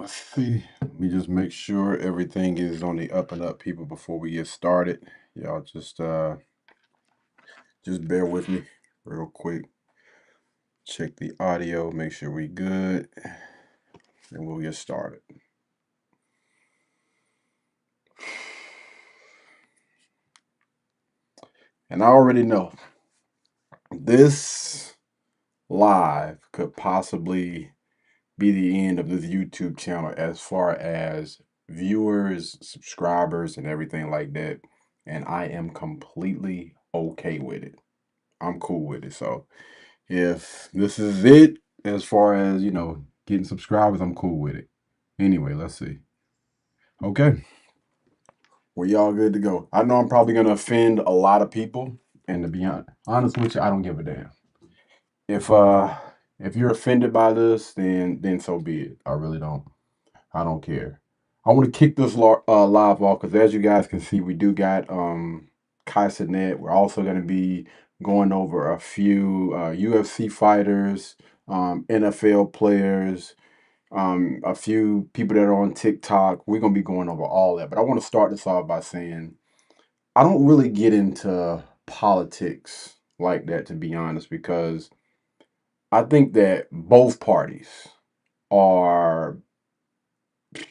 Let's see. Let me just make sure everything is on the up and up, people, before we get started. Y'all just bear with me real quick. Check the audio, make sure we good, and we'll get started. And I already know this live could possibly be the end of this YouTube channel as far as viewers, subscribers, and everything like that. And I am completely okay with it. I'm cool with it. So if this is it, as far as, getting subscribers, I'm cool with it. Anyway, let's see. Okay. Well, y'all good to go. I know I'm probably going to offend a lot of people. And to be honest with you, I don't give a damn. If uh if you're offended by this, then so be it. I really don't. I don't care. I want to kick this live off because as you guys can see, we do got Kaisenet. We're also going to be going over a few UFC fighters, NFL players, a few people that are on TikTok. We're going to be going over all that. But I want to start this off by saying I don't really get into politics like that, to be honest, because I think that both parties are, let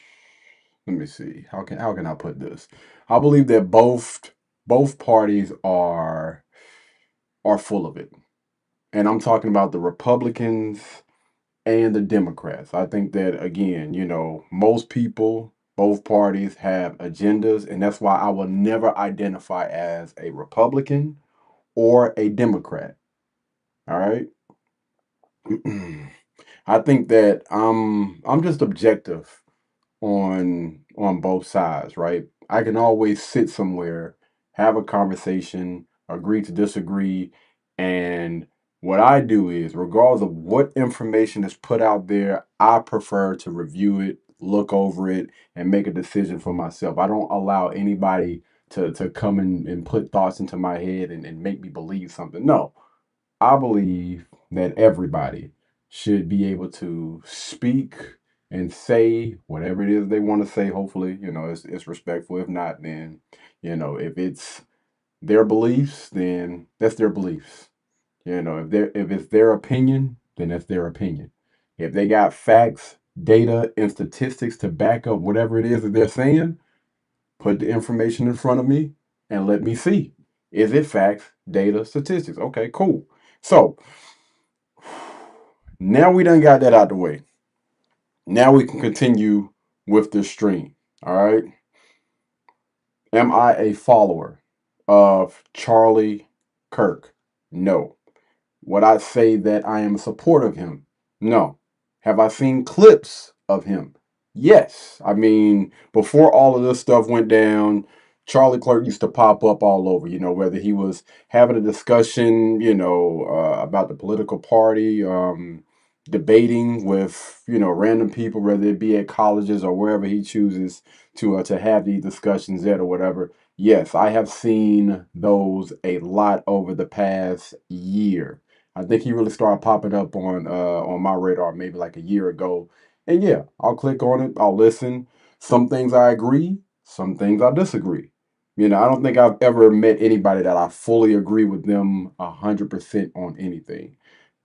me see, how can I put this? I believe that both parties are full of it. And I'm talking about the Republicans and the Democrats. I think that again, most people, both parties have agendas, and that's why I will never identify as a Republican or a Democrat. All right? I think that I'm just objective on both sides, right? I can always sit somewhere, have a conversation, agree to disagree, and what I do is, regardless of what information is put out there, I prefer to review it, look over it, and make a decision for myself. I don't allow anybody to come and put thoughts into my head and make me believe something. No, I believe that everybody should be able to speak and say whatever it is they want to say. Hopefully, it's respectful. If not, then, if it's their beliefs, then that's their beliefs. If it's their opinion, then that's their opinion. If they got facts, data, and statistics to back up whatever it is that they're saying, put the information in front of me and let me see. Is it facts, data, statistics? Okay, cool. So now we done got that out the way. Now we can continue with the stream. All right. Am I a follower of Charlie Kirk? No. Would I say that I am a supporter of him? No. Have I seen clips of him? Yes. I mean, before all of this stuff went down, Charlie Clerk used to pop up all over, whether he was having a discussion, about the political party, debating with, random people, whether it be at colleges or wherever he chooses to have these discussions at or whatever. Yes, I have seen those a lot over the past year. I think he really started popping up on my radar maybe like a year ago. And yeah, I'll click on it, I'll listen. Some things I agree, some things I disagree. I don't think I've ever met anybody that I fully agree with them 100% on anything.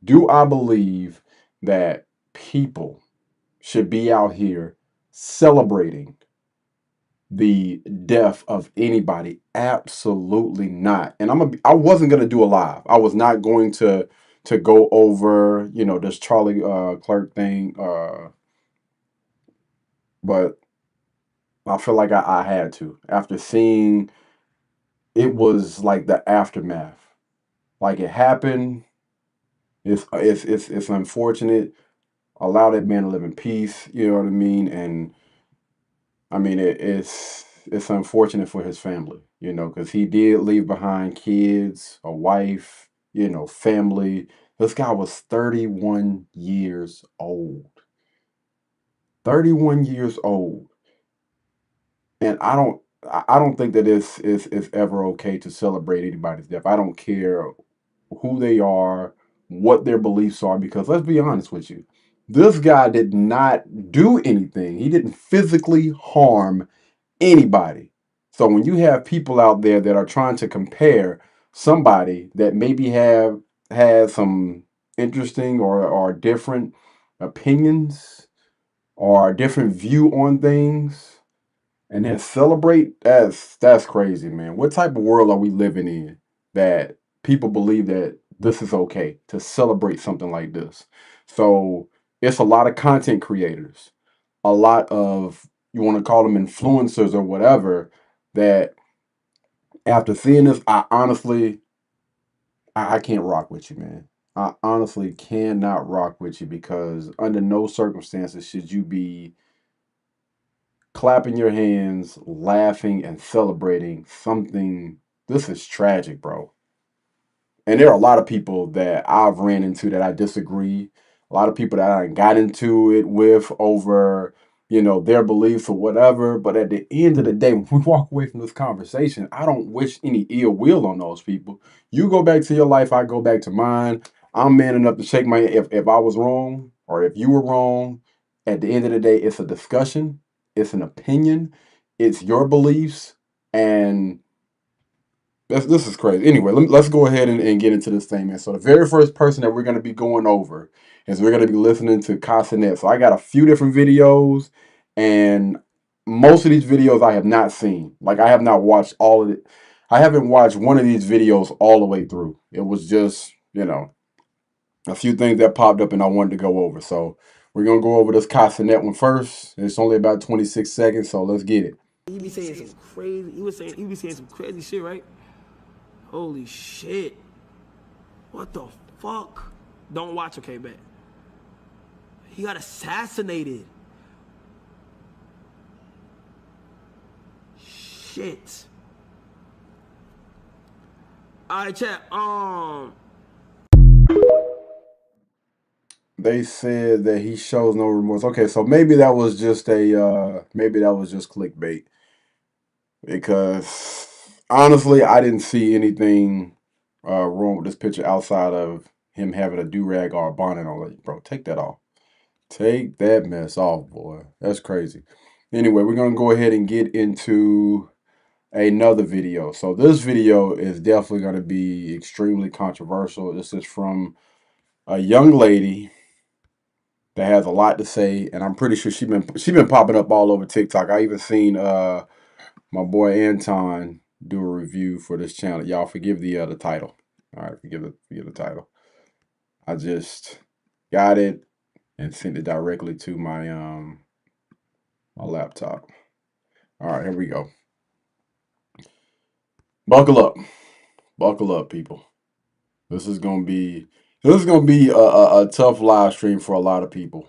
Do I believe that people should be out here celebrating the death of anybody? Absolutely not. And I wasn't gonna do a live. I was not going to go over this Charlie Clerk thing, but I feel like I had to after seeing it was like the aftermath. Like it happened. It's unfortunate. Allow that man to live in peace. You know what I mean? And I mean, it's unfortunate for his family, because he did leave behind kids, a wife, family. This guy was 31 years old. 31 years old. And I don't think that it's ever okay to celebrate anybody's death. I don't care who they are, what their beliefs are, because let's be honest with you. This guy did not do anything. He didn't physically harm anybody. So when you have people out there that are trying to compare somebody that maybe have had some interesting or different opinions or a different view on things and then celebrate, that's crazy, man. What type of world are we living in that people believe that this is okay to celebrate something like this? So it's a lot of content creators, a lot of, you want to call them influencers or whatever, that after seeing this, I can't rock with you, man. I honestly cannot rock with you because under no circumstances should you be clapping your hands, laughing, and celebrating something. This is tragic, bro. And there are a lot of people that I've ran into that I disagree. A lot of people that I got into it with over, their beliefs or whatever. But at the end of the day, when we walk away from this conversation, I don't wish any ill will on those people. You go back to your life, I go back to mine. I'm man enough to shake my if I was wrong or if you were wrong. At the end of the day, it's a discussion, it's an opinion, it's your beliefs, and this is crazy. Anyway, let's go ahead and get into this thing, man. So the very first person that we're going to be going over is we're going to be listening to Kaisenet. So I got a few different videos, and most of these videos I have not seen. Like I have not watched all of it. I haven't watched one of these videos all the way through. It was just, a few things that popped up and I wanted to go over. So we're going to go over this Kaisenet one first. It's only about 26 seconds, so let's get it. He be saying some crazy. He be saying some crazy shit, right? Holy shit! What the fuck? Don't watch, okay, bet. He got assassinated. Shit. Alright, chat. They said that he shows no remorse. Okay, so maybe that was just maybe that was just clickbait. Because honestly, I didn't see anything wrong with this picture outside of him having a do-rag or a bonnet on it. Bro, take that off. Take that mess off, boy. That's crazy. Anyway, we're gonna go ahead and get into another video. So this video is definitely gonna be extremely controversial. This is from a young lady that has a lot to say, and I'm pretty sure she been popping up all over TikTok. I even seen my boy Anton do a review for this channel. Y'all forgive the title. All right, forgive the title. I just got it and sent it directly to my laptop. All right, here we go. Buckle up, buckle up, people. This is gonna be a tough live stream for a lot of people.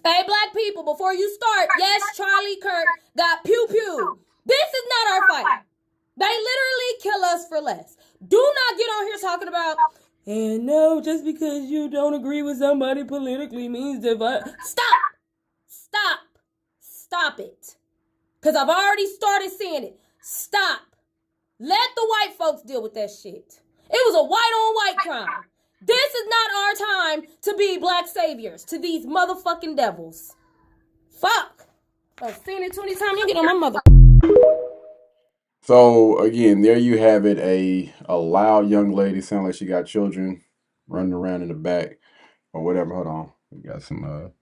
Hey, black people, before you start, yes, Charlie Kirk got pew pew. This is not our fight. They literally kill us for less. Do not get on here talking about, and no, just because you don't agree with somebody politically means that. Stop! Stop! Stop it. Because I've already started seeing it. Stop. Let the white folks deal with that shit. It was a white on white crime. This is not our time to be black saviors to these motherfucking devils. Fuck. I've seen it 20 times. You get on my mother. So again, there you have it. A loud young lady, sound like she got children running around in the back or whatever. Hold on, we got some.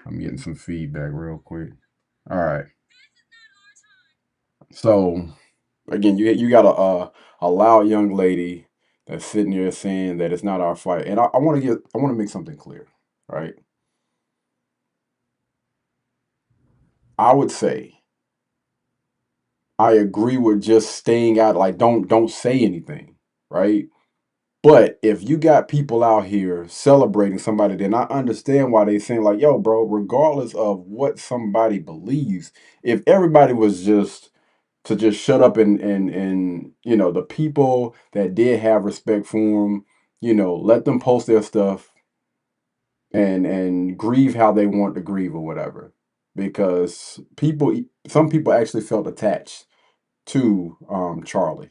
I'm getting some feedback real quick. All right. So again, you got a loud young lady that's sitting there saying that it's not our fight, and I want to make something clear, right? I would say I agree with just staying out, like don't say anything, right? But if you got people out here celebrating somebody, then I understand why they saying like, yo, bro, regardless of what somebody believes, if everybody was just to just shut up and the people that did have respect for them, let them post their stuff and grieve how they want to grieve or whatever. Because some people actually felt attached to Charlie.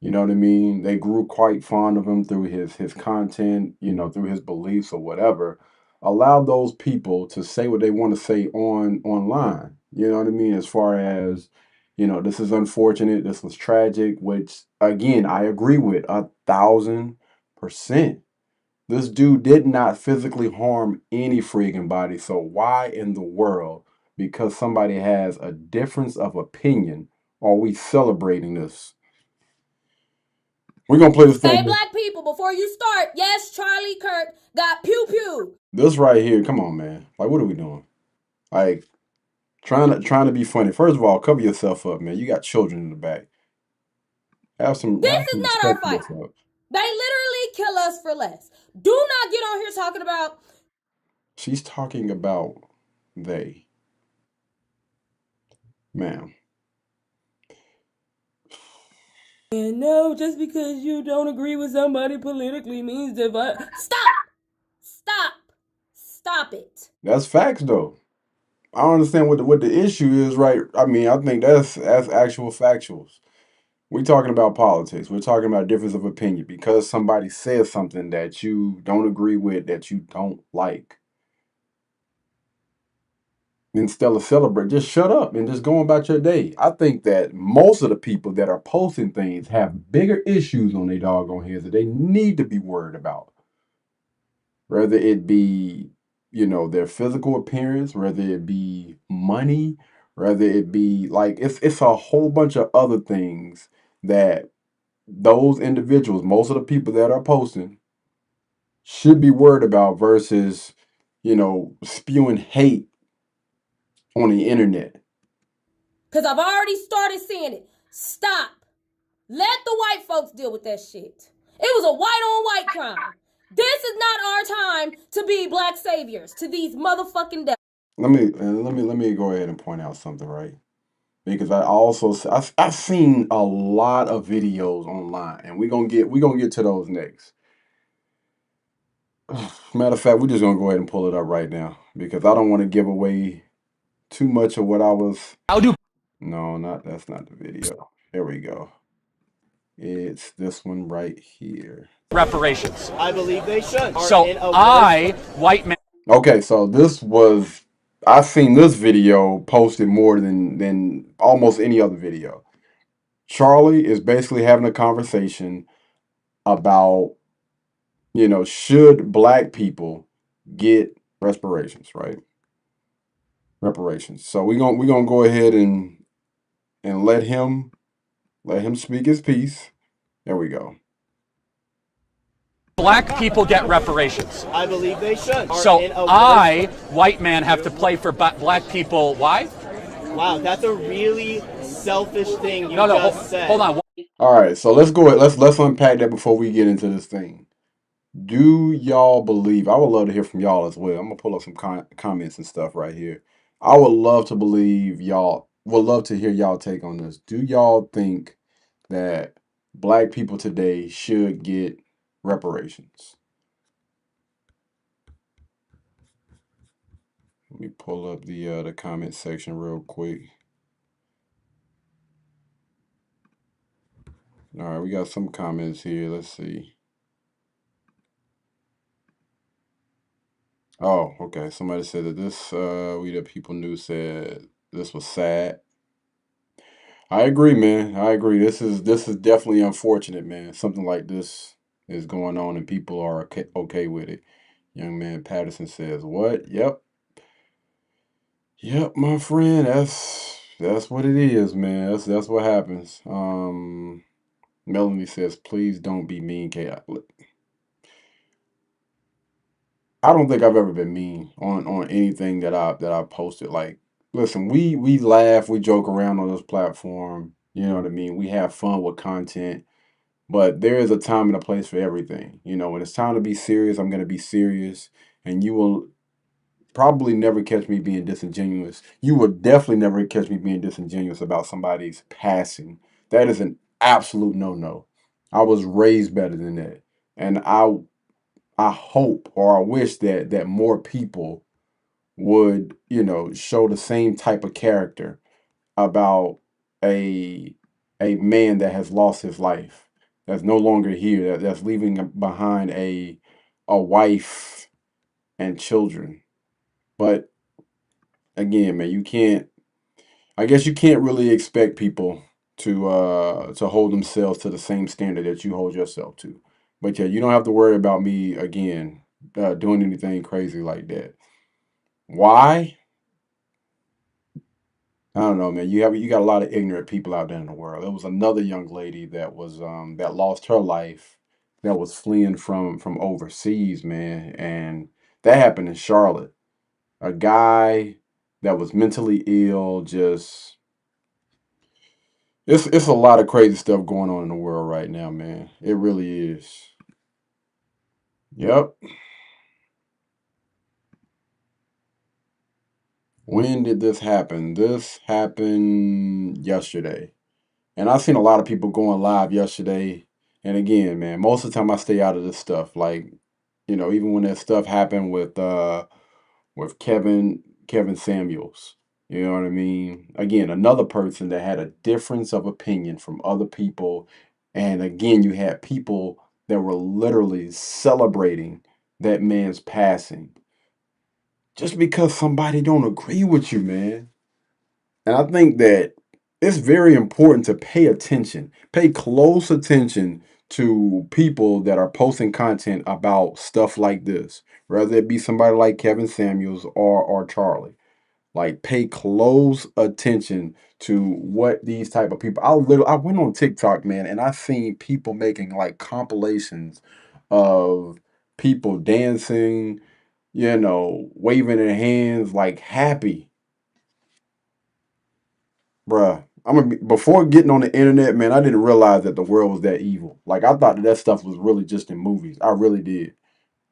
You know what I mean? They grew quite fond of him through his content, through his beliefs or whatever. Allow those people to say what they want to say online. You know what I mean? As far as, this is unfortunate, this was tragic, which again, I agree with 1,000%. This dude did not physically harm any freaking body. So why in the world, because somebody has a difference of opinion, are we celebrating this? We're gonna play this Hey, thing. black people, before you start, yes, Charlie Kirk got pew pew. This right here, come on, man. Like, what are we doing? Like, trying to be funny. First of all, cover yourself up, man. You got children in the back. This Have is some not our respect for fight. yourself. They literally kill us for less. Do not get on here talking about. She's talking about they, ma'am. And no, just because you don't agree with somebody politically means that. Stop! Stop! Stop it. That's facts, though. I don't understand what the issue is, right? I mean, I think that's actual factuals. We're talking about politics. We're talking about difference of opinion because somebody says something that you don't agree with, that you don't like. Instead of celebrate, just shut up and just go about your day. I think that most of the people that are posting things have bigger issues on their doggone heads that they need to be worried about. Whether it be, their physical appearance, whether it be money, whether it be like it's a whole bunch of other things that those individuals, most of the people that are posting, should be worried about versus, spewing hate on the internet. Because I've already started seeing it. Stop. Let the white folks deal with that shit. It was a white on white crime. This is not our time to be black saviors to these motherfucking devils. Let me go ahead and point out something, right? Because I've seen a lot of videos online, and we're gonna get to those next. Matter of fact, we're just gonna go ahead and pull it up right now because I don't want to give away too much of what I was. How do No, that's not the video. Here we go. It's this one right here. reparations? I believe they should. So white man. Okay, so I've seen this video posted more than almost any other video. Charlie is basically having a conversation about, should black people get reparations, right? Reparations. So we're gonna go ahead and let him speak his piece. There we go. Black people get reparations. I believe they should. So white man, have to play for black people. Why? Wow, that's a really selfish thing you No, just said. hold on. All right, so let's go. Let's unpack that before we get into this thing. Do y'all believe? I would love to hear from y'all as well. I'm gonna pull up some comments and stuff right here. I would love to believe y'all. Would love to hear y'all take on this. Do y'all think that black people today should get reparations? Let me pull up the comment section real quick. All right, we got some comments here. Let's see. Oh, okay. Somebody said that this We the People Knew said this was sad. I agree, man. I agree. This is definitely unfortunate, man. Something like this is going on and people are okay with it. Young man Patterson says, "What? Yep. Yep, my friend. That's what it is, man. That's what happens." Melanie says, "Please don't be mean, K." I don't think I've ever been mean on anything that I posted. Like, listen, we laugh, we joke around on this platform. You know what I mean? We have fun with content, but there is a time and a place for everything. When it's time to be serious, I'm gonna be serious, and you will probably never catch me being disingenuous. You will definitely never catch me being disingenuous about somebody's passing. That is an absolute no-no. I was raised better than that, and I hope or I wish that more people would, show the same type of character about a a man that has lost his life. that's no longer here, that's leaving behind a wife and children. But again, man, you can't. I guess you can't really expect people to hold themselves to the same standard that you hold yourself to. But yeah, you don't have to worry about me again doing anything crazy like that. Why? I don't know, man. You got a lot of ignorant people out there in the world. There was another young lady that lost her life, that was fleeing from overseas, man, and that happened in Charlotte. A guy that was mentally ill, just it's a lot of crazy stuff going on in the world right now, man. It really is. Yep. When did this happen? This happened yesterday. And I've seen a lot of people going live yesterday. And again, man, most of the time I stay out of this stuff. Like, even when that stuff happened with Kevin Samuels. You know what I mean? Again, another person that had a difference of opinion from other people. And again, you had people that were literally celebrating that man's passing just because somebody don't agree with you, man. And I think that it's very important to pay attention, pay close attention to people that are posting content about stuff like this, whether it be somebody like Kevin Samuels or Charlie. Like, pay close attention to what these type of people. I went on TikTok, man, and I seen people making like compilations of people dancing, waving their hands like happy. Bruh, before getting on the internet, man, I didn't realize that the world was that evil. Like, I thought that stuff was really just in movies. I really did.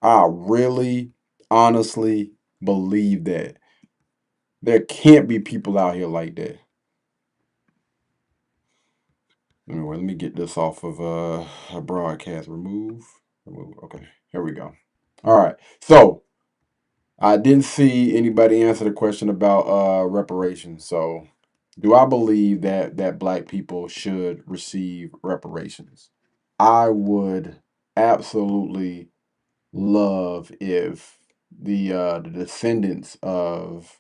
I really, honestly believe that there can't be people out here like that. Anyway, let me get this off of a broadcast. Remove. Remove. Okay, here we go. All right. So I didn't see anybody answer the question about reparations. So, do I believe that black people should receive reparations? I would absolutely love if the descendants of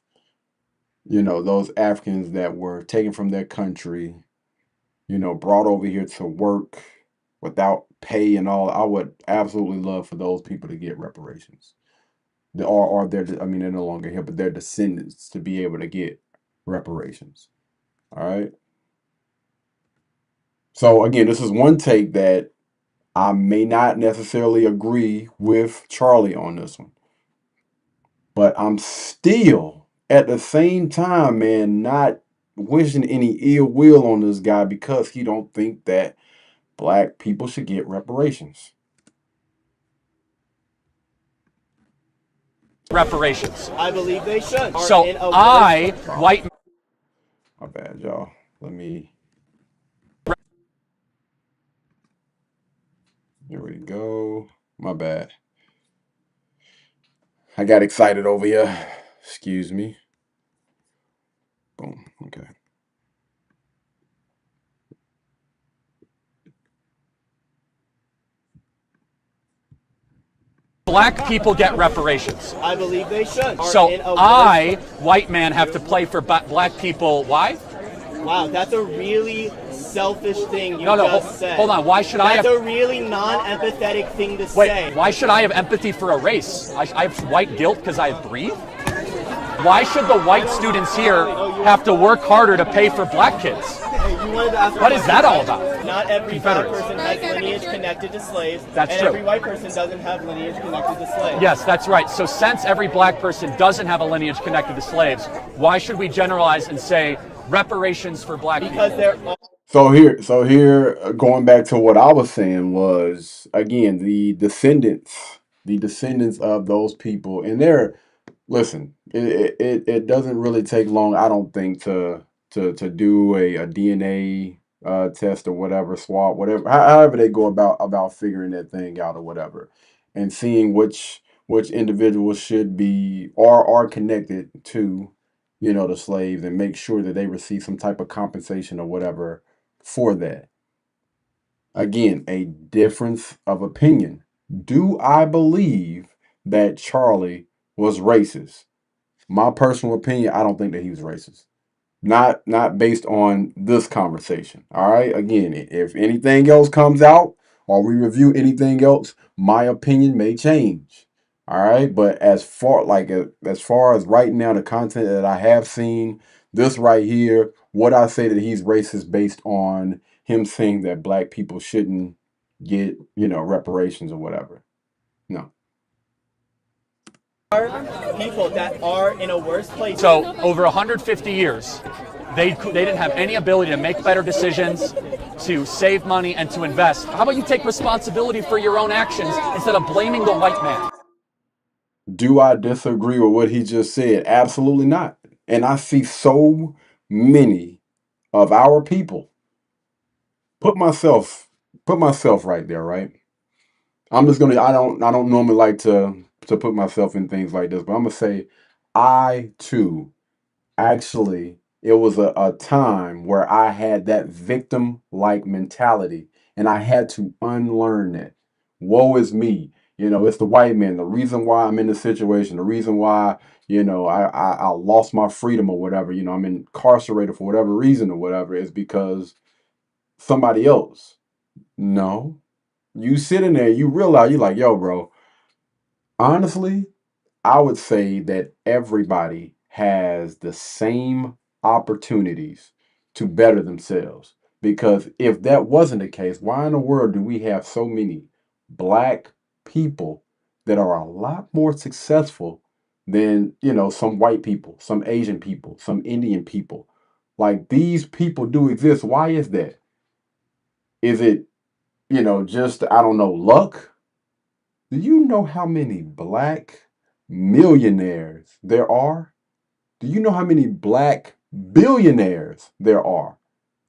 those Africans that were taken from their country, brought over here to work without pay and all. I would absolutely love for those people to get reparations. Or their, I mean, they're no longer here, but their descendants to be able to get reparations. All right. So again, this is one take that I may not necessarily agree with Charlie on this one, but I'm still at the same time, man, not wishing any ill will on this guy because he don't think that black people should get reparations. Reparations. I believe they should. So white. My bad, y'all. Let me. Here we go. My bad. I got excited over here. Excuse me. Boom. Okay. Black people get reparations. I believe they should. So white man, have to play for black people. Why? Wow, that's a really selfish thing you No, just said. hold on. Why should I That's have? a really non-empathetic thing to Wait, say. why should I have empathy for a race? I have white guilt because I breathe? Why should the white students here have to work harder to pay for black kids? You wanted to ask What is that all about? Not every black Confederates. person has lineage connected to slaves, That's and true. every white person doesn't have lineage connected to slaves. Yes, that's right. So since every black person doesn't have a lineage connected to slaves, why should we generalize and say reparations for black people? Because they're So here, going back to what I was saying was again the descendants of those people, and they're listen. It doesn't really take long, I don't think, to do a DNA test or whatever, swab, whatever, however they go about figuring that thing out or whatever, and seeing which individuals should be or are connected to the slaves, and make sure that they receive some type of compensation or whatever for that. Again, a difference of opinion. Do I believe that Charlie was racist? My personal opinion, I don't think that he was racist. Not based on this conversation. All right. Again, if anything else comes out or we review anything else, my opinion may change. All right. But as far as right now, the content that I have seen, this right here, what I say that he's racist based on him saying that black people shouldn't get, reparations or whatever. No. People that are in a worse place. So over 150 years, they didn't have any ability to make better decisions, to save money, and to invest. How about you take responsibility for your own actions instead of blaming the white man? Do I disagree with what he just said? Absolutely not. And I see so many of our people put myself right there, right? I'm just gonna I don't normally like to put myself in things like this, but I'm gonna say I too actually it was a time where I had that victim like mentality and I had to unlearn that. Woe is me. It's the white man. The reason why I'm in this situation, the reason why, I lost my freedom or whatever, I'm incarcerated for whatever reason or whatever is because somebody else. No. You sit in there, you realize you're like, yo, bro, honestly, I would say that everybody has the same opportunities to better themselves. Because if that wasn't the case, why in the world do we have so many black people that are a lot more successful than, some white people, some Asian people, some Indian people? Like these people do exist. Why is that? Is it, just, I don't know, luck? Do you know how many black millionaires there are? Do you know how many black billionaires there are?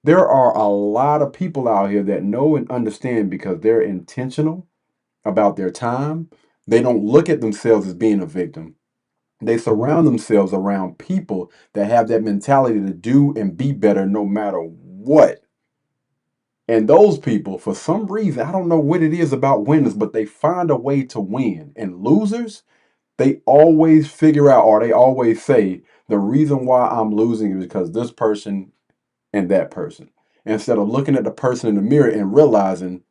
There are a lot of people out here that know and understand because they're intentional about their time. They don't look at themselves as being a victim. They surround themselves around people that have that mentality to do and be better no matter what. And those people, for some reason, I don't know what it is about winners, but they find a way to win. And losers, they always figure out or they always say the reason why I'm losing is because this person and that person. Instead of looking at the person in the mirror and realizing,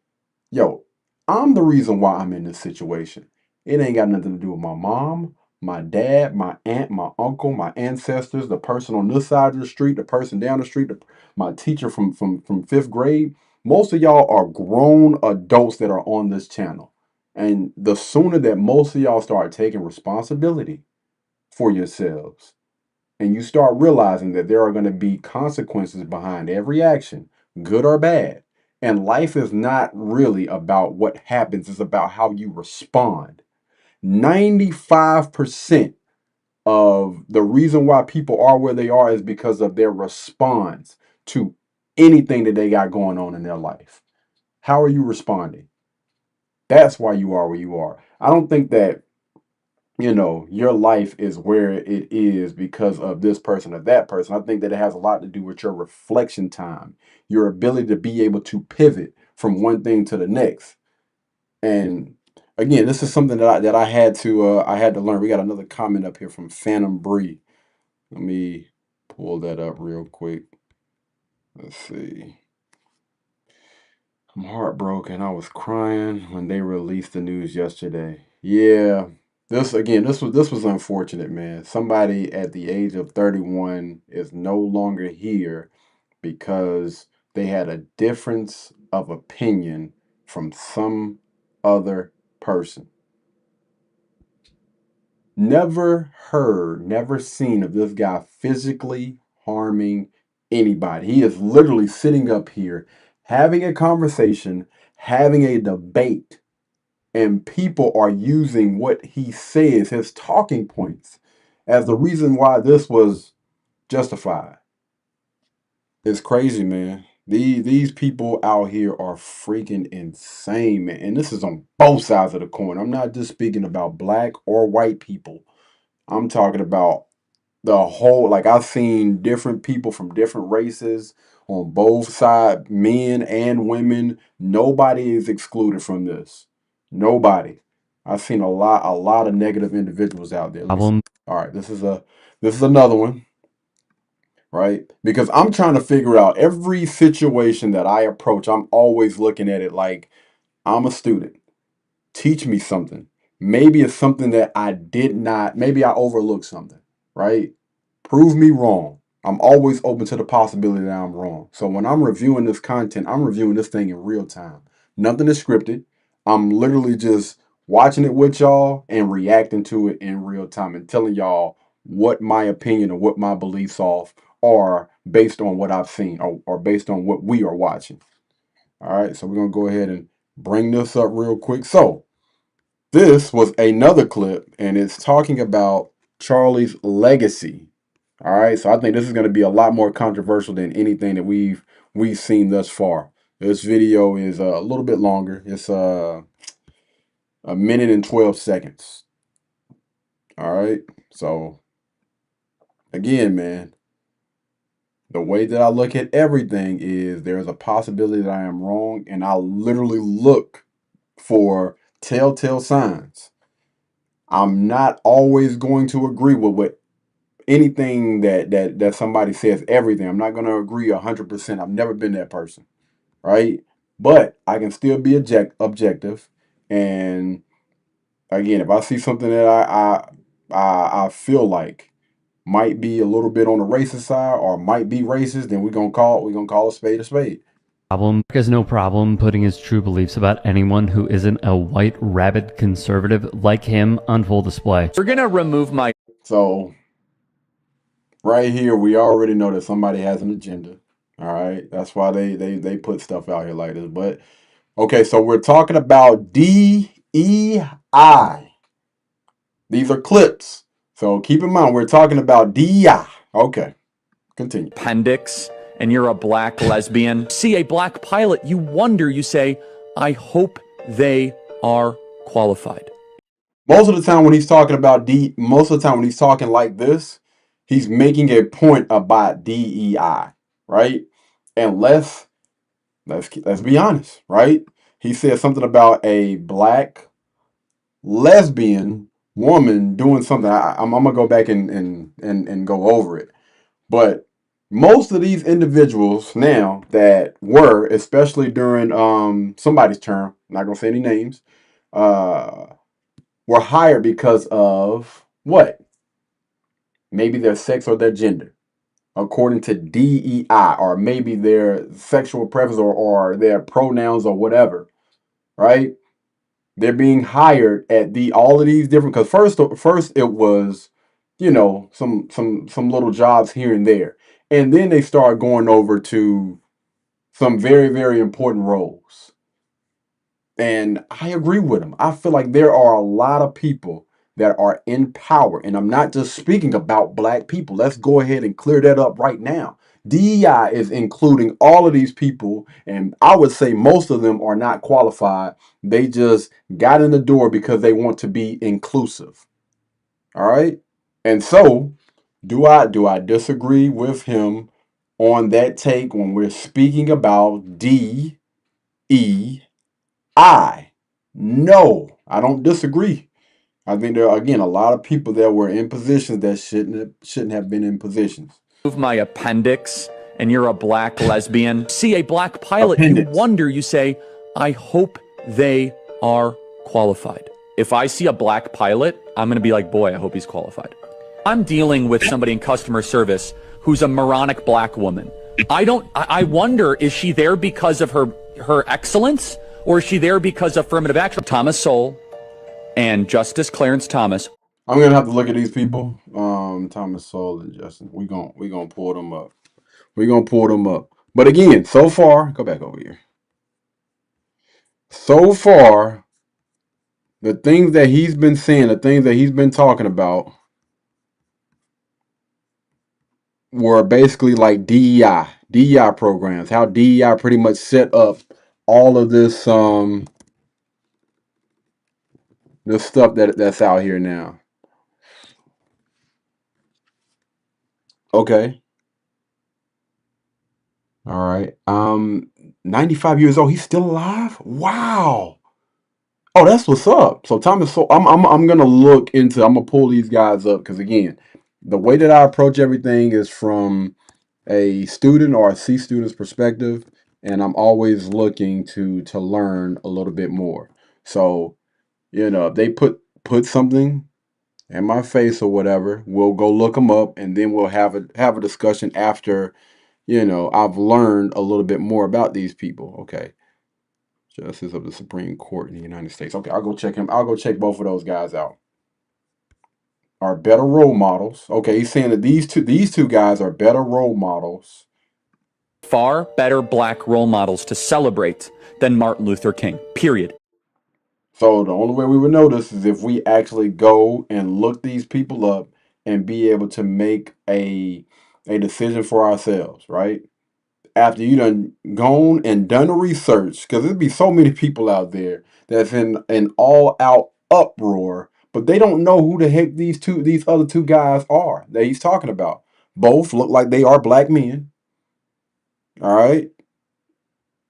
yo, I'm the reason why I'm in this situation. It ain't got nothing to do with my mom, my dad, my aunt, my uncle, my ancestors, the person on this side of the street, the person down the street, my teacher from fifth grade. Most of y'all are grown adults that are on this channel. And the sooner that most of y'all start taking responsibility for yourselves, and you start realizing that there are going to be consequences behind every action, good or bad. And life is not really about what happens, it's about how you respond. 95% of the reason why people are where they are is because of their response to anything that they got going on in their life. How are you responding? That's why you are where you are. I don't think that your life is where it is because of this person or that person. I think that it has a lot to do with your reflection time, your ability to be able to pivot from one thing to the next. And again, this is something that I had to learn. We got another comment up here from Phantom Bree. Let me pull that up real quick. Let's see. I'm heartbroken. I was crying when they released the news yesterday. Yeah, this was unfortunate, man. Somebody at the age of 31 is no longer here because they had a difference of opinion from some other person. Never heard, never seen of this guy physically harming anybody. He is literally sitting up here having a conversation, having a debate, and people are using what he says, his talking points, as the reason why this was justified. It's crazy, man. These people out here are freaking insane, man. And this is on both sides of the coin. I'm not just speaking about black or white people. I'm talking about the whole, like, I've seen different people from different races on both sides, men and women. Nobody is excluded from this. Nobody. I've seen a lot of negative individuals out there. Let me see. All right, this is another one, right? Because I'm trying to figure out every situation that I approach, I'm always looking at it like I'm a student. Teach me something. Maybe it's something that I did not, maybe I overlooked something, right? Prove me wrong. I'm always open to the possibility that I'm wrong. So when I'm reviewing this content, I'm reviewing this thing in real time. Nothing is scripted. I'm literally just watching it with y'all and reacting to it in real time and telling y'all what my opinion or what my beliefs are based on what I've seen or based on what we are watching. All right, so we're going to go ahead and bring this up real quick. So this was another clip, and it's talking about Charlie's legacy. All right, so I think this is going to be a lot more controversial than anything that we've seen thus far. This video is a little bit longer. It's a minute and 12 seconds. All right, so again, man, the way that I look at everything is there's a possibility that I am wrong, and I literally look for telltale signs. I'm not always going to agree with what anything that somebody says, everything. I'm not going to agree 100%. I've never been that person, right? But I can still be objective. And again, if I see something that I feel like might be a little bit on the racist side or might be racist, then we're gonna call a spade a spade. Kirk has no problem putting his true beliefs about anyone who isn't a white, rabid conservative like him on full display. We're going to remove my So right here, we already know that somebody has an agenda. All right, that's why they put stuff out here like this. But okay, so we're talking about DEI. These are clips. So keep in mind, we're talking about DEI. Okay, continue. appendix and you're a black lesbian, see a black pilot, you wonder, you say, I hope they are qualified. Most of the time when he's talking about most of the time when he's talking like this, he's making a point about DEI, right? And let's be honest, right? He said something about a black lesbian woman doing something. I'm gonna go back and go over it. But most of these individuals now that were, especially during somebody's term, I'm not gonna say any names, uh, were hired because of what? Maybe their sex or their gender, according to DEI, or maybe their sexual preference or their pronouns or whatever, right? They're being hired at all of these different, because first it was, some little jobs here and there. And then they start going over to some very, very important roles. And I agree with them. I feel like there are a lot of people that are in power. And I'm not just speaking about black people. Let's go ahead and clear that up right now. DEI is including all of these people, and I would say most of them are not qualified. They just got in the door because they want to be inclusive. All right? And so, do I disagree with him on that take when we're speaking about DEI? No, I don't disagree. I think there are, again, a lot of people that were in positions that shouldn't have been in positions. Remove my appendix and you're a black lesbian, see a black pilot, Appendix. you wonder, you say, I hope they are qualified. If I see a black pilot, I'm going to be like, boy, I hope he's qualified. I'm dealing with somebody in customer service who's a moronic black woman. I wonder, is she there because of her excellence, or is she there because of affirmative action? Thomas Sowell and Justice Clarence Thomas. I'm gonna have to look at these people. Thomas Sowell and Justin. We gonna pull them up. We're gonna pull them up. But again, so far, go back over here. So far, the things that he's been saying, the things that he's been talking about, were basically like DEI programs. How DEI pretty much set up all of this this stuff that's out here now. Okay. All right. 95 years old. He's still alive? Wow. Oh, that's what's up. So Thomas, so I'm gonna look into. I'm gonna pull these guys up because again, the way that I approach everything is from a student or a C student's perspective, and I'm always looking to learn a little bit more. So if they put something in my face or whatever, we'll go look them up, and then we'll have a discussion after I've learned a little bit more about these people. Okay. Justice of the Supreme Court in the United States. Okay, I'll go check him. I'll go check both of those guys out. Are better role models. Okay, he's saying that these two guys are better role models. Far better black role models to celebrate than Martin Luther King, period. So the only way we would know this is if we actually go and look these people up and be able to make a decision for ourselves, right? After you done gone and done the research, because there'd be so many people out there that's in an all out uproar, but they don't know who the heck these other two guys are that he's talking about. Both look like they are black men. All right.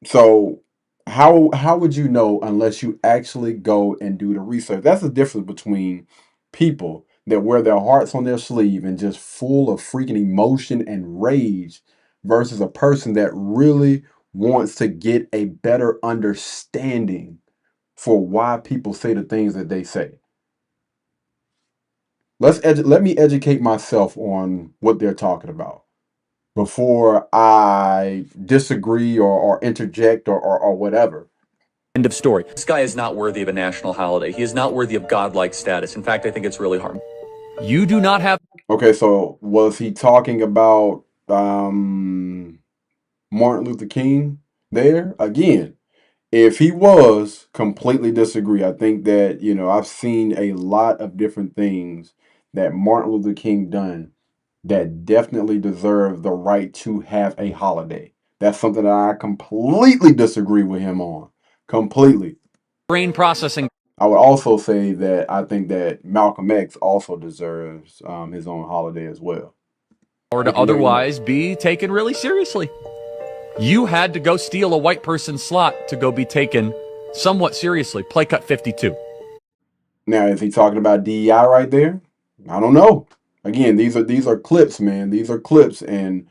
So how would you know unless you actually go and do the research? That's the difference between people that wear their hearts on their sleeve and just full of freaking emotion and rage versus a person that really wants to get a better understanding for why people say the things that they say. Let me educate myself on what they're talking about before I disagree or interject or whatever. End of story. This guy is not worthy of a national holiday. He is not worthy of godlike status. In fact, I think it's really harmful. You do not have. Okay, so was he talking about Martin Luther King there? Again, if he was, completely disagree. I think that, I've seen a lot of different things that Martin Luther King done that definitely deserve the right to have a holiday. That's something that I completely disagree with him on. Completely. Brain processing. I would also say that I think that Malcolm X also deserves his own holiday as well. Or to otherwise be taken really seriously. You had to go steal a white person's slot to go be taken somewhat seriously. Play cut 52. Now, is he talking about DEI right there? I don't know. Again, these are clips, man. These are clips, and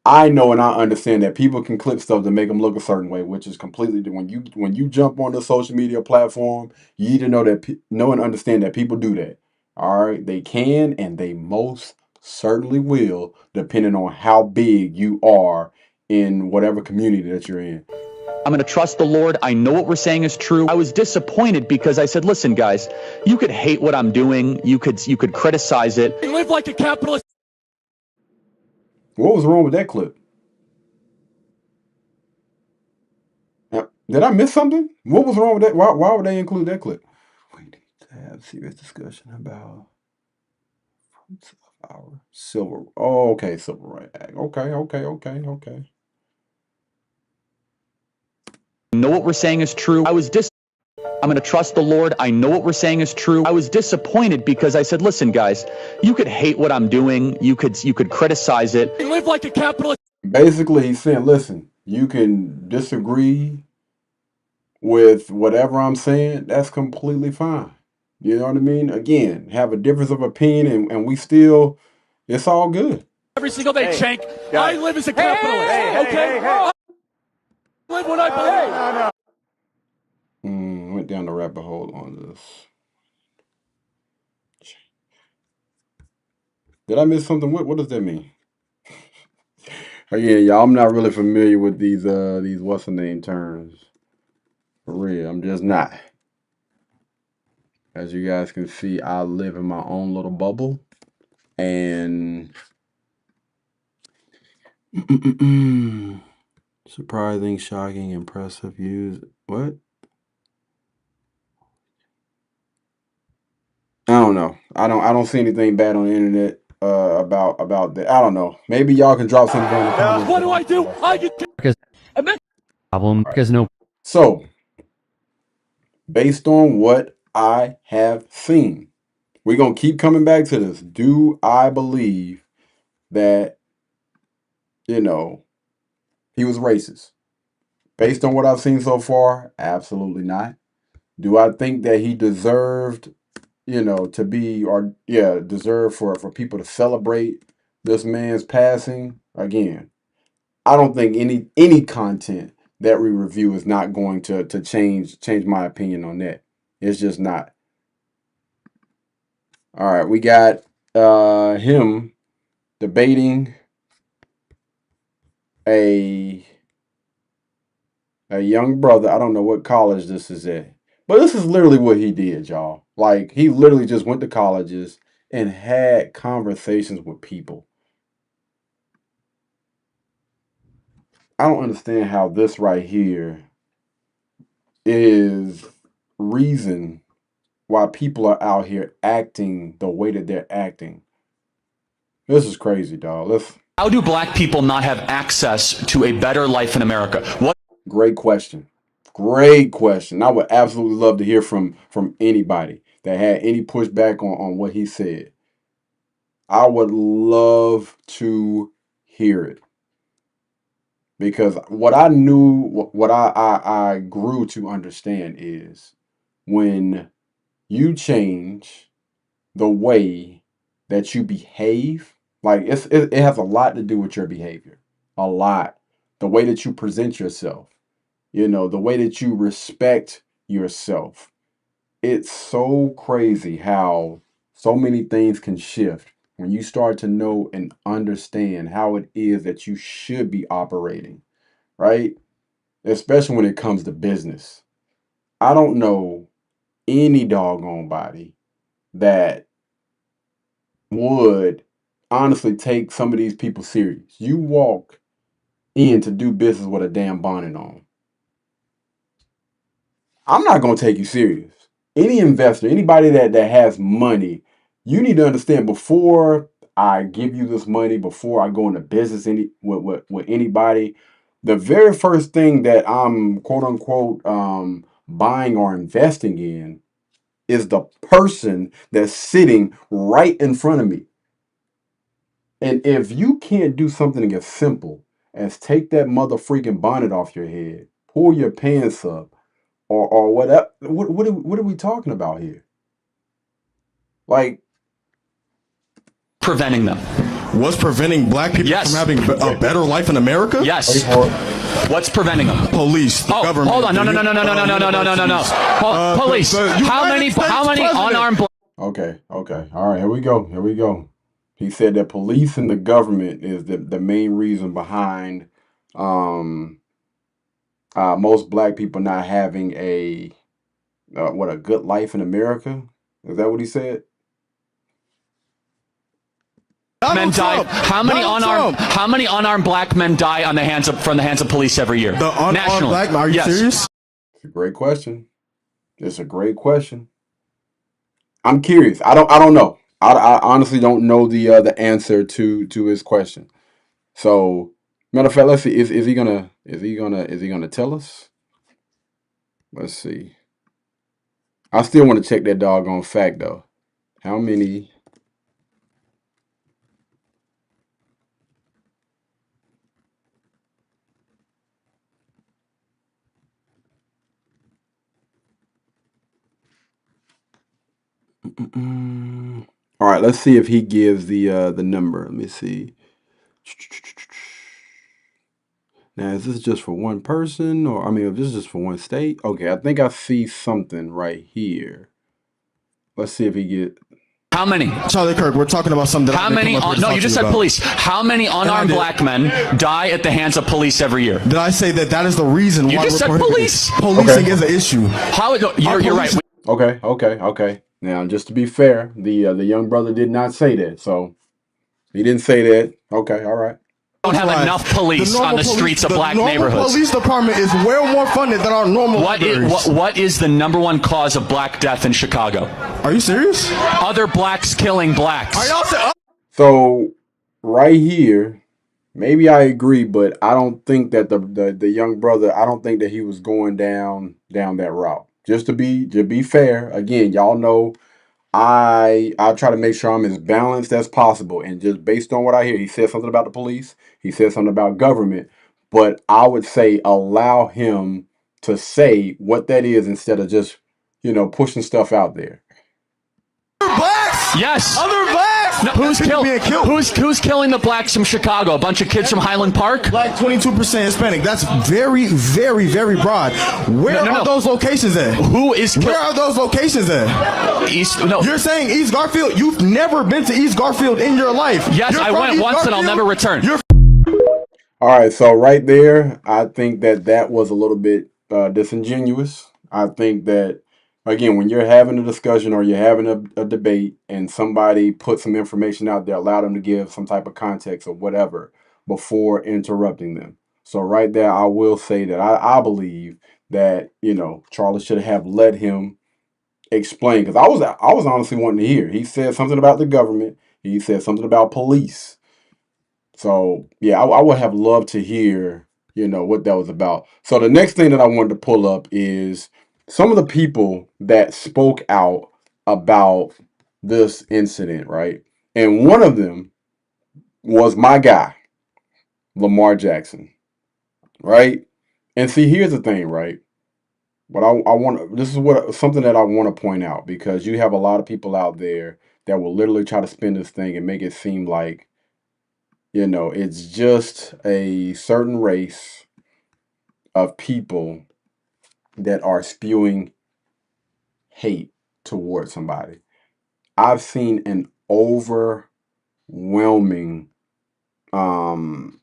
I know and I understand that people can clip stuff to make them look a certain way, which is completely different. When you jump on the social media platform, you need to know and understand that people do that. All right, they can and they most certainly will, depending on how big you are in whatever community that you're in. I'm going to trust the Lord. I know what we're saying is true. I was disappointed because I said, listen, guys, you could hate what I'm doing. You could criticize it. Live like a capitalist. What was wrong with that clip? Did I miss something? What was wrong with that? Why would they include that clip? We need to have serious discussion about our civil. Oh, okay, Civil Rights Act. Okay. I know what we're saying is true. I'm going to trust the Lord. I know what we're saying is true. I was disappointed because I said, listen, guys, you could hate what I'm doing. You could criticize it. Live like a capitalist. Basically, he's saying, listen, you can disagree with whatever I'm saying. That's completely fine. You know what I mean? Again, have a difference of opinion, and we still, it's all good. Every single day, Shank. I live as a capitalist. Okay? I live what I believe. Went down the rabbit hole on this. Did I miss something? What does that mean? Again, y'all, I'm not really familiar with these what's the name terms. For real, I'm just not. As you guys can see, I live in my own little bubble, and surprising, shocking, impressive views. What? I don't know. I don't see anything bad on the internet about that. I don't know. Maybe y'all can drop something in the comments. What do? I get Problem because no. So, based on what I have seen, we're gonna keep coming back to this. Do I believe that, you know, he was racist. Based on what I've seen so far, absolutely not. Do I think that he deserved, to be, or yeah, deserved for people to celebrate this man's passing? Again, I don't think any content that we review is not going to change my opinion on that. It's just not. All right, we got him debating a a young brother. I don't know what college this is at, but this is literally what he did, y'all. Like, he literally just went to colleges and had conversations with people. I don't understand how this right here is reason why people are out here acting the way that they're acting. This is crazy, dog. How do black people not have access to a better life in America? What? Great question. Great question. I would absolutely love to hear from anybody that had any pushback on what he said. I would love to hear it. Because what I knew, what I grew to understand is when you change the way that you behave, like it has a lot to do with your behavior. A lot. The way that you present yourself, the way that you respect yourself. It's so crazy how so many things can shift when you start to know and understand how it is that you should be operating, right? Especially when it comes to business. I don't know any doggone body that would honestly take some of these people serious. You walk in to do business with a damn bonnet on. I'm not going to take you serious. Any investor, anybody that has money, you need to understand before I give you this money, before I go into business with anybody, the very first thing that I'm quote unquote buying or investing in is the person that's sitting right in front of me. And if you can't do something as simple as take that mother freaking bonnet off your head, pull your pants up, or whatever, what are we talking about here? Like, Preventing them. What's preventing black people Yes. from having a better life in America? Yes. What's preventing them? Police, the government. Hold on. No. Police. How many unarmed black? Okay. All right, here we go. He said that police and the government is the main reason behind most black people not having a good life in America. Is that what he said? Men die. How many unarmed black men die from the hands of police every year? The unarmed nationally? black men, are you serious? It's a great question. I'm curious. I don't know. I honestly don't know the answer to his question. So, matter of fact, let's see. Is he gonna tell us? Let's see. I still want to check that doggone fact though. How many? All right, let's see if he gives the number. Let me see. Now, is this just for one person, or I mean, if this is just for one state? Okay, I think I see something right here. Let's see if he get. How many? Charlie Kirk, we're talking about something. How many? No, you just said police. How many unarmed black men die at the hands of police every year? Did I say that is the reason You why just we're said police. Policing is an issue. How? You're right. Okay. Now, just to be fair, the young brother did not say that, so he didn't say that. Okay, all right. We don't have enough police on the streets of black neighborhoods. The police department is way more funded than our normal. What is the number one cause of black death in Chicago? Are you serious? Other blacks killing blacks. Are y'all So right here, maybe I agree, but I don't think that the young brother. I don't think that he was going down that route. Just to be fair, again, y'all know I try to make sure I'm as balanced as possible, and just based on what I hear, he said something about the police, he said something about government, but I would say allow him to say what that is instead of just pushing stuff out there. Blacks. Yes. Other blacks. No, Being killed. Who's killing the blacks from Chicago? A bunch of kids from Highland Park? Black, 22% Hispanic. That's very, very, very broad. Where are those locations at? Who is Where are those locations at? East? No. You're saying East Garfield? You've never been to East Garfield in your life. Yes, I went once and I'll never return. All right, so right there, I think that was a little bit disingenuous. I think that, again, when you're having a discussion or you're having a debate and somebody puts some information out there, allow them to give some type of context or whatever before interrupting them. So right there, I will say that I believe that, Charlie should have let him explain, because I was honestly wanting to hear. He said something about the government. He said something about police. So yeah, I would have loved to hear, what that was about. So the next thing that I wanted to pull up is some of the people that spoke out about this incident, right? And one of them was my guy, Lamar Jackson, right? And see, here's the thing, right? What I want, this is something that I want to point out, because you have a lot of people out there that will literally try to spin this thing and make it seem like it's just a certain race of people that are spewing hate towards somebody. I've seen an overwhelming, um,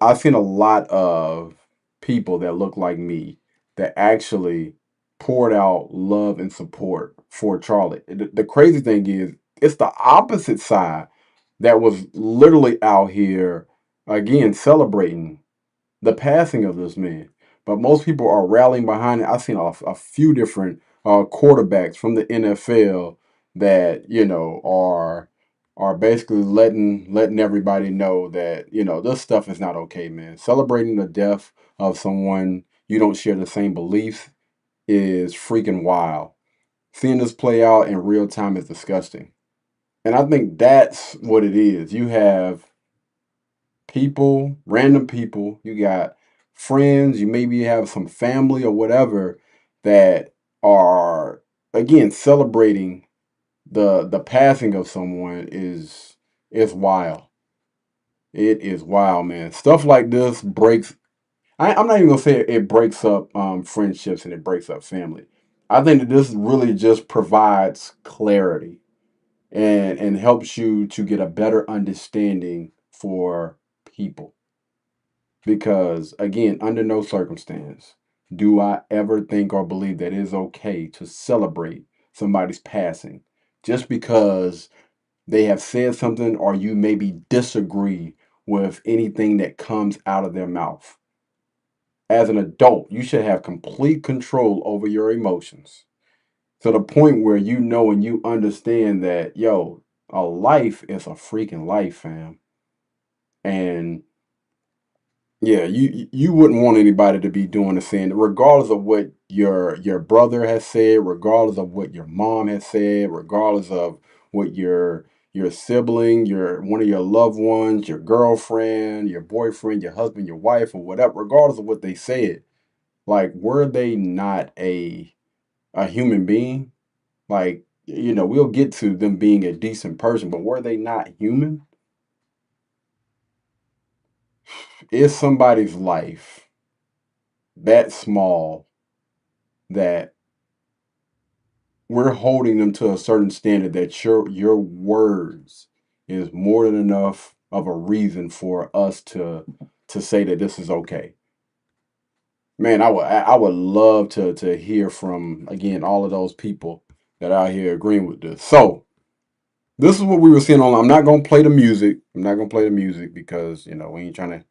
I've seen a lot of people that look like me that actually poured out love and support for Charlie. The crazy thing is, it's the opposite side that was literally out here again celebrating the passing of this man. But most people are rallying behind it. I've seen a few different quarterbacks from the NFL that are basically letting everybody know that this stuff is not okay, man. Celebrating the death of someone you don't share the same beliefs is freaking wild. Seeing this play out in real time is disgusting. And I think that's what it is. You have people, random people, you got friends, you maybe have some family or whatever that are again celebrating the passing of someone is wild. It is wild, man. Stuff like this breaks. I'm not even gonna say it breaks up friendships and it breaks up family. I think that this really just provides clarity and helps you to get a better understanding for people. Because again, under no circumstance do I ever think or believe that it is okay to celebrate somebody's passing just because they have said something or you maybe disagree with anything that comes out of their mouth. As an adult, you should have complete control over your emotions to the point where you know and you understand that, yo, a life is a freaking life, fam. And yeah, you wouldn't want anybody to be doing the same, regardless of what your brother has said, regardless of what your mom has said, regardless of what your sibling, your one of your loved ones, your girlfriend, your boyfriend, your husband, your wife, or whatever, regardless of what they said. Like, were they not a human being? Like, we'll get to them being a decent person, but were they not human? Is somebody's life that small that we're holding them to a certain standard that your words is more than enough of a reason for us to say that this is okay? Man, I would love to hear from again all of those people that are out here agreeing with this. So this is what we were seeing online. I'm not gonna play the music. I'm not gonna play the music because we ain't trying to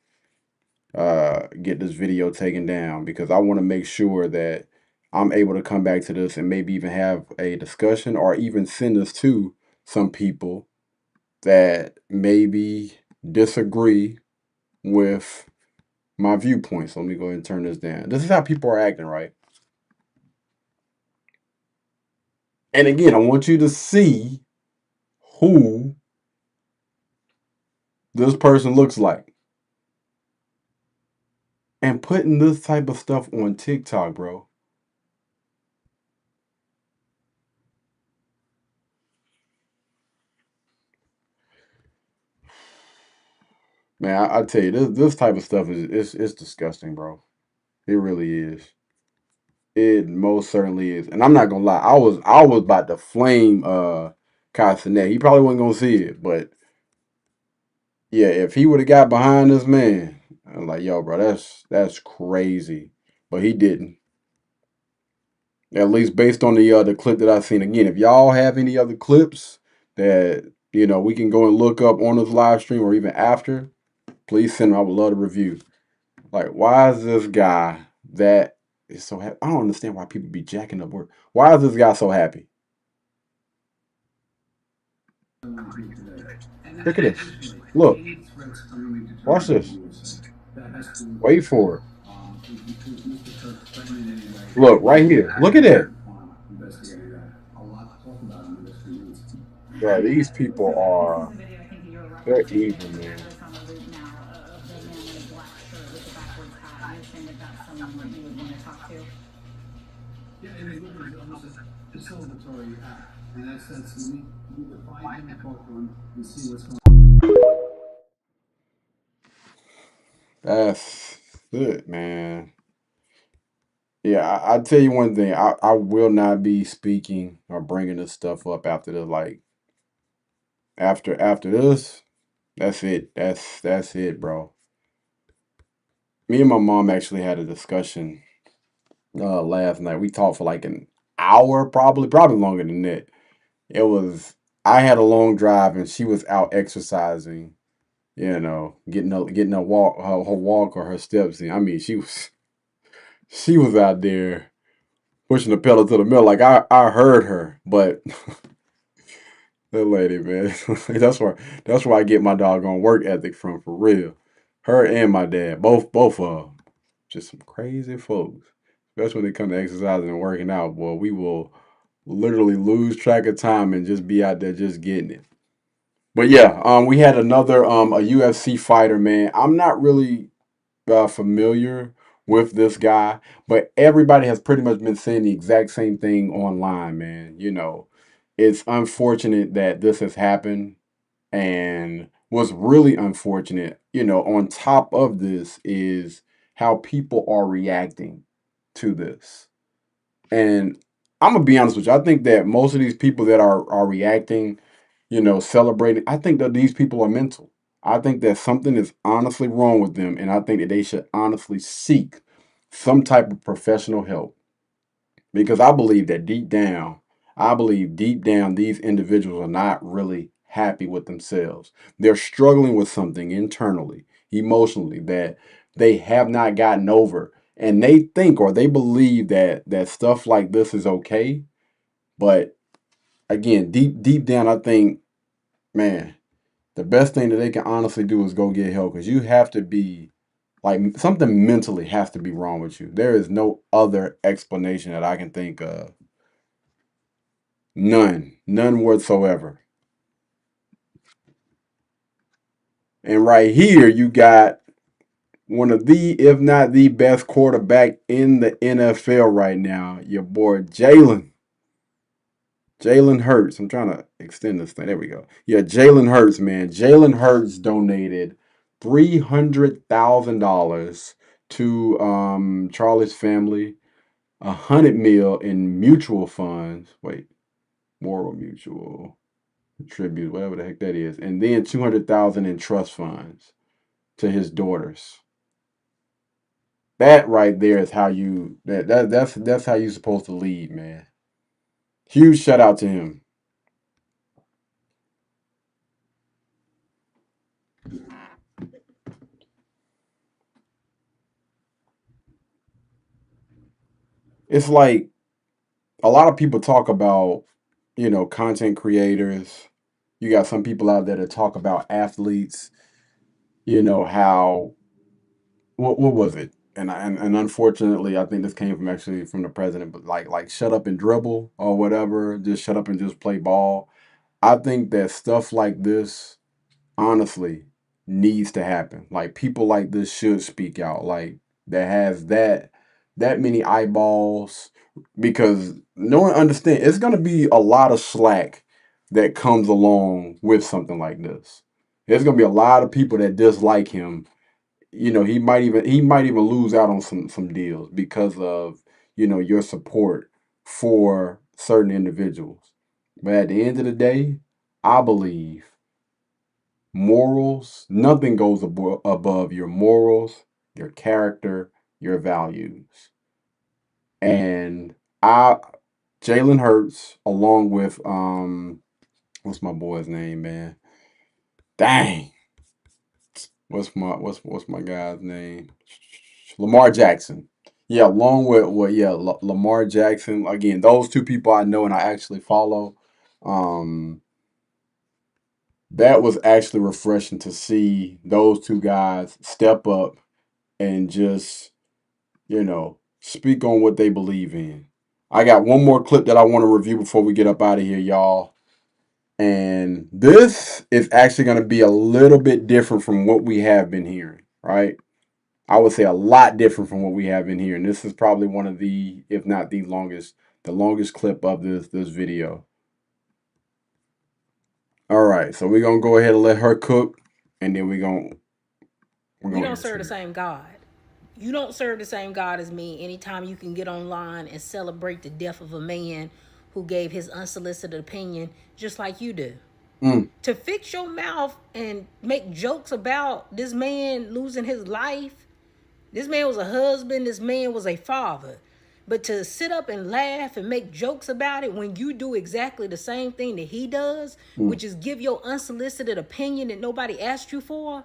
get this video taken down, because I want to make sure that I'm able to come back to this and maybe even have a discussion or even send this to some people that maybe disagree with my viewpoints. So let me go ahead and turn this down. This is how people are acting, right? And again, I want you to see who this person looks like. And putting this type of stuff on TikTok, bro. Man, I tell you, this type of stuff is it's disgusting, bro. It really is. It most certainly is. And I'm not gonna lie, I was about to flame Kaisenet. He probably wasn't gonna see it, but yeah, if he would have got behind this man, I'm like, yo, bro, that's crazy. But he didn't. At least based on the clip that I've seen. Again, if y'all have any other clips that we can go and look up on this live stream or even after, please send them. I would love to review. Like, why is this guy that is so happy? I don't understand why people be jacking up work. Why is this guy so happy? Look at this. Look. Watch this. Wait for it. Look, right here. Look at that. Bro, these people are, they're evil, man. That's good, man. Yeah, I tell you one thing. I will not be speaking or bringing this stuff up after the like after this. That's it. That's it, bro. Me and my mom actually had a discussion last night. We talked for like an hour, probably longer than that. It was I had a long drive and she was out exercising, getting a walk her walk or her steps in. I mean, she was out there pushing the pedal to the metal. Like I heard her, but that lady, man, that's where I get my doggone work ethic from for real. Her and my dad, both of them, just some crazy folks. Especially when they come to exercising and working out, boy, we will literally lose track of time and just be out there just getting it. But yeah, we had another a UFC fighter, man. I'm not really familiar with this guy, but everybody has pretty much been saying the exact same thing online, man. It's unfortunate that this has happened, and what's really unfortunate, on top of this is how people are reacting to this. And I'm gonna be honest with you. I think that most of these people that are reacting, celebrating, I think that these people are mental. I think that something is honestly wrong with them, and I think that they should honestly seek some type of professional help. Because I believe deep down, these individuals are not really happy with themselves. They're struggling with something internally, emotionally, that they have not gotten over. And they think or they believe that stuff like this is okay. But again, deep down, I think, man, the best thing that they can honestly do is go get help because you have to be like something mentally has to be wrong with you. There is no other explanation that I can think of. None whatsoever. And right here, you got one of the, if not the best quarterback in the NFL right now, your boy Jalen. Jalen Hurts. I'm trying to extend this thing. There we go. Yeah, Jalen Hurts, man. Jalen Hurts donated $300,000 to Charlie's family, 100 mil in mutual funds. Wait, moral mutual tribute, whatever the heck that is, and then 200,000 in trust funds to his daughters. That right there is how that's how you supposed to lead, man. Huge shout out to him. It's like a lot of people talk about, content creators. You got some people out there that talk about athletes, how what was it? and unfortunately, I think this came from actually from the president, but like shut up and dribble or whatever, just shut up and just play ball. I think that stuff like this, honestly, needs to happen. Like people like this should speak out. Like that has that many eyeballs, because no one understand. It's gonna be a lot of slack that comes along with something like this. There's gonna be a lot of people that dislike him. He might even lose out on some deals because of your support for certain individuals. But at the end of the day, I believe morals, nothing goes above your morals, your character, your values. And I Jalen Hurts, along with what's my boy's name, man? Dang. What's my guy's name? Lamar Jackson. Yeah, along with Lamar Jackson. Again, those two people I know and I actually follow. Um, that was actually refreshing to see those two guys step up and just, speak on what they believe in. I got one more clip that I want to review before we get up out of here, y'all. And this is actually going to be a little bit different from what we have been hearing, right? I would say a lot different from what we have been hearing. This is probably one of the, if not the longest clip of this video. All right, so we're gonna go ahead and let her cook, and then We don't serve the same God. You don't serve the same God as me anytime you can get online and celebrate the death of a man who gave his unsolicited opinion just like you do. To fix your mouth and make jokes about this man losing his life. This man was a husband, this man was a father. But to sit up and laugh and make jokes about it when you do exactly the same thing that he does, which is give your unsolicited opinion that nobody asked you for,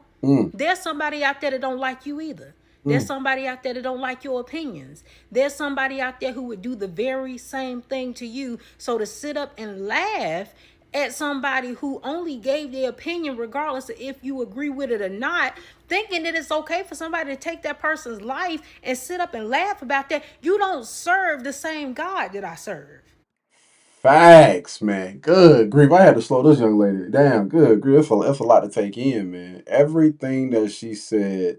there's somebody out there that don't like you either. There's somebody out there that don't like your opinions. There's somebody out there who would do the very same thing to you. So to sit up and laugh at somebody who only gave their opinion regardless of if you agree with it or not, thinking that it's okay for somebody to take that person's life and sit up and laugh about that, you don't serve the same God that I serve. Facts, man. Good grief. I had to slow this young lady. Damn, good grief. That's a lot to take in, man. Everything that she said,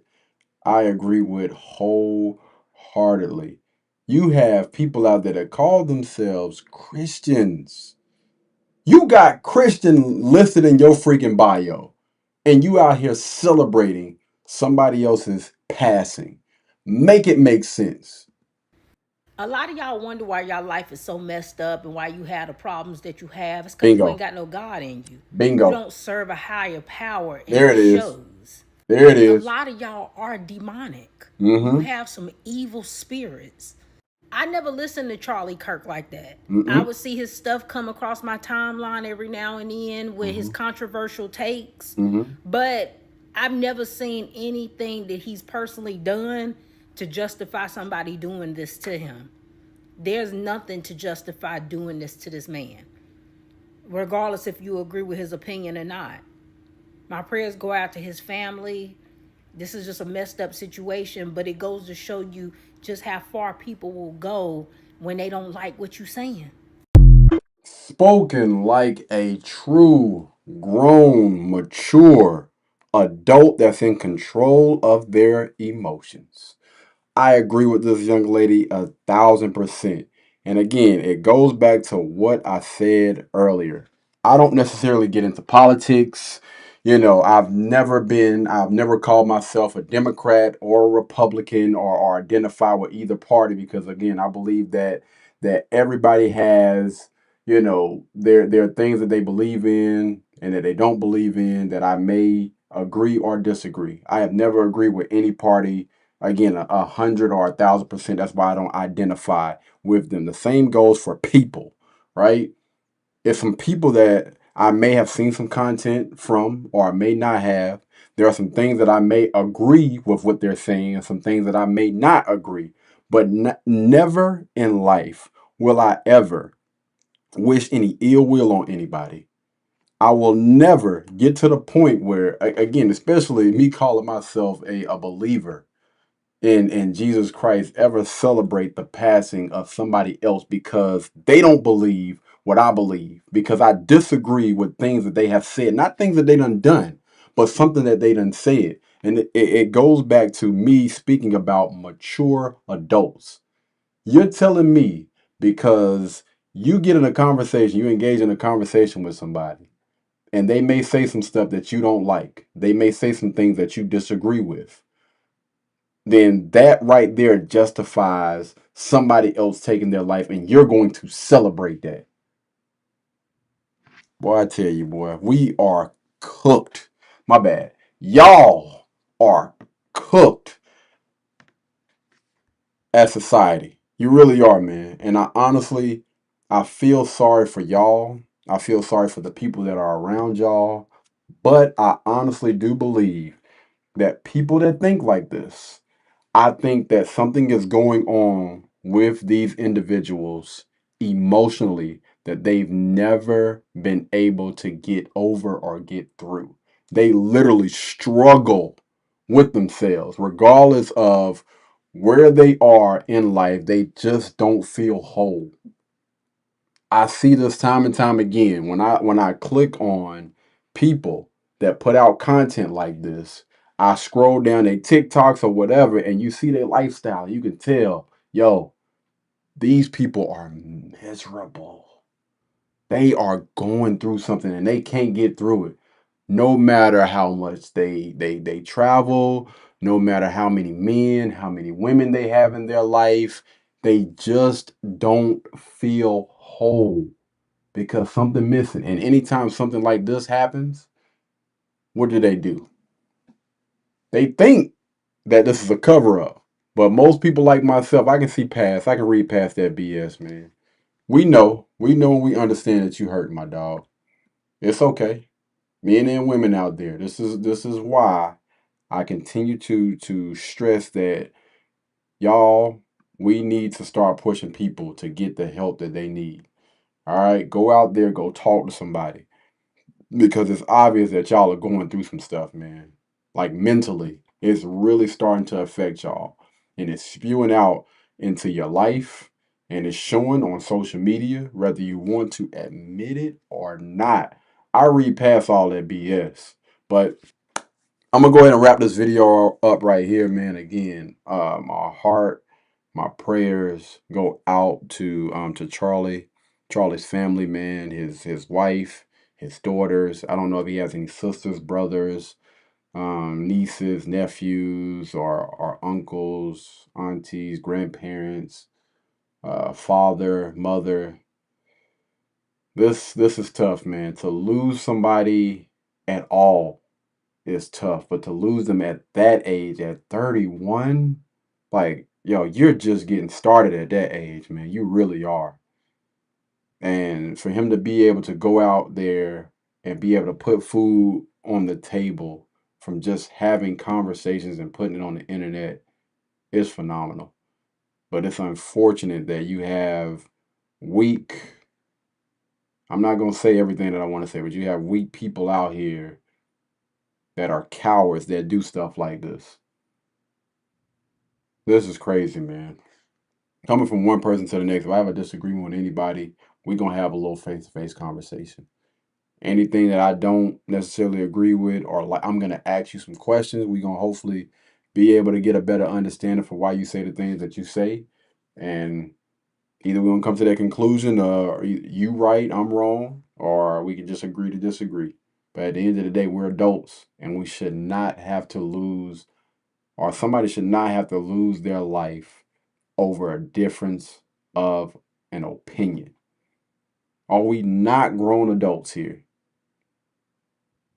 I agree with wholeheartedly. You have people out there that call themselves Christians. You got Christian listed in your freaking bio, and you out here celebrating somebody else's passing. Make it make sense. A lot of y'all wonder why y'all life is so messed up and why you have the problems that you have. It's because you ain't Bingo. got no God in you. You Bingo. don't serve a higher power, and There it it is. shows. There it A is. lot of y'all are demonic. You Mm-hmm. have some evil spirits. I never listened to Charlie Kirk like that. I Mm-mm. would see his stuff come across my timeline every now and then with his Mm-hmm. controversial takes, Mm-hmm. but I've never seen anything that he's personally done to justify somebody doing this to him. There's nothing to justify doing this to this man, regardless if you agree with his opinion or not. My prayers go out to his family. This is just a messed up situation, but it goes to show you just how far people will go when they don't like what you're saying. Spoken like a true, grown, mature adult that's in control of their emotions. I agree with this young lady 1,000%. And again, it goes back to what I said earlier. I don't necessarily get into politics. I've never called myself a Democrat or a Republican or identify with either party, because again, I believe that everybody has, there are things that they believe in and that they don't believe in that I may agree or disagree. I have never agreed with any party. Again, 100 or 1,000%. That's why I don't identify with them. The same goes for people, right? If some people that I may have seen some content from or I may not have, there are some things that I may agree with what they're saying and some things that I may not agree. But never in life will I ever wish any ill will on anybody. I will never get to the point where, again, especially me calling myself a believer, in Jesus Christ ever celebrate the passing of somebody else because they don't believe what I believe, because I disagree with things that they have said, not things that they done, but something that they done said. And it goes back to me speaking about mature adults. You're telling me because you get in a conversation, you engage in a conversation with somebody, and they may say some stuff that you don't like. They may say some things that you disagree with. Then that right there justifies somebody else taking their life, and you're going to celebrate that. Boy, I tell you, boy, we are cooked. My bad. Y'all are cooked as society. You really are, man. And I honestly, I feel sorry for y'all. I feel sorry for the people that are around y'all. But I honestly do believe that people that think like this, I think that something is going on with these individuals emotionally that they've never been able to get over or get through. They literally struggle with themselves, regardless of where they are in life, they just don't feel whole. I see this time and time again when I click on people that put out content like this. I scroll down their TikToks or whatever, and you see their lifestyle. You can tell, yo, these people are miserable. They are going through something and they can't get through it. No matter how much they travel, no matter how many men, how many women they have in their life, they just don't feel whole because something missing. And anytime something like this happens, what do? They think that this is a cover up. But most people like myself, I can see past, I can read past that BS, man. We know, and we understand that you hurt, my dog. It's okay. Men and women out there. This is why I continue to stress that y'all, we need to start pushing people to get the help that they need. All right, go out there, go talk to somebody because it's obvious that y'all are going through some stuff, man. Like mentally, it's really starting to affect y'all, and it's spewing out into your life, and it's showing on social media, whether you want to admit it or not. I read past all that BS, but I'm gonna go ahead and wrap this video up right here, man. Again, my heart, my prayers go out to Charlie's family, man. His wife, his daughters. I don't know if he has any sisters, brothers, nieces, nephews, or uncles, aunties, grandparents, father, mother. This is tough, man. To lose somebody at all is tough, but to lose them at that age, at 31, like, yo, you're just getting started at that age, man. You really are. And for him to be able to go out there and be able to put food on the table from just having conversations and putting it on the internet is phenomenal. But it's unfortunate that you have weak, I'm not going to say everything that I want to say, but you have weak people out here that are cowards that do stuff like this. This is crazy, man. Coming from one person to the next, if I have a disagreement with anybody, we're going to have a little face to face conversation. Anything that I don't necessarily agree with, or like, I'm going to ask you some questions. We're going to hopefully be able to get a better understanding for why you say the things that you say. And either we're going to come to that conclusion, you right, I'm wrong, or we can just agree to disagree. But at the end of the day, we're adults and we should not have to lose, or somebody should not have to lose their life over a difference of an opinion. Are we not grown adults here?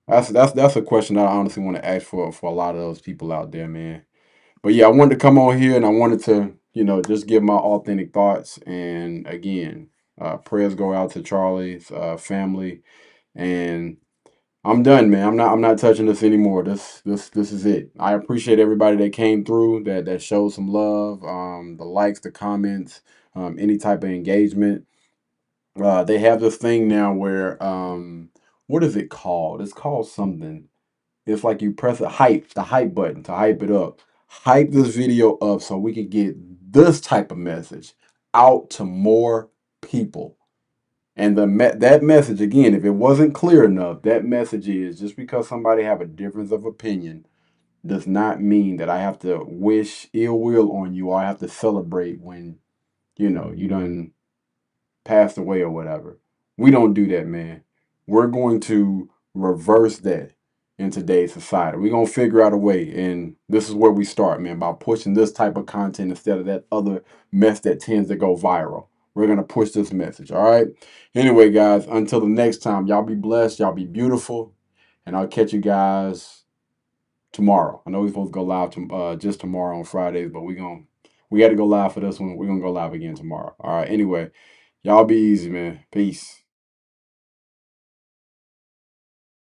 That's a question that I honestly want to ask for a lot of those people out there, man. But yeah, I wanted to come on here and I wanted to, just give my authentic thoughts. And again, prayers go out to Charlie's family. And I'm done, man. I'm not touching this anymore. This is it. I appreciate everybody that came through, that showed some love, the likes, the comments, any type of engagement. They have this thing now where what is it called? It's called something. It's like you press the hype button to hype it up. hype this video up so we can get this type of message out to more people. And that message, again, if it wasn't clear enough, that message is just because somebody have a difference of opinion does not mean that I have to wish ill will on you or I have to celebrate when, you done passed away or whatever. We don't do that, man. We're going to reverse that in today's society. We're going to figure out a way. And this is where we start, man, by pushing this type of content instead of that other mess that tends to go viral. We're going to push this message, all right? Anyway, guys, until the next time, y'all be blessed. Y'all be beautiful. And I'll catch you guys tomorrow. I know we're supposed to go live just tomorrow on Fridays, but we got to go live for this one. We're going to go live again tomorrow. All right, anyway. Y'all be easy, man. Peace.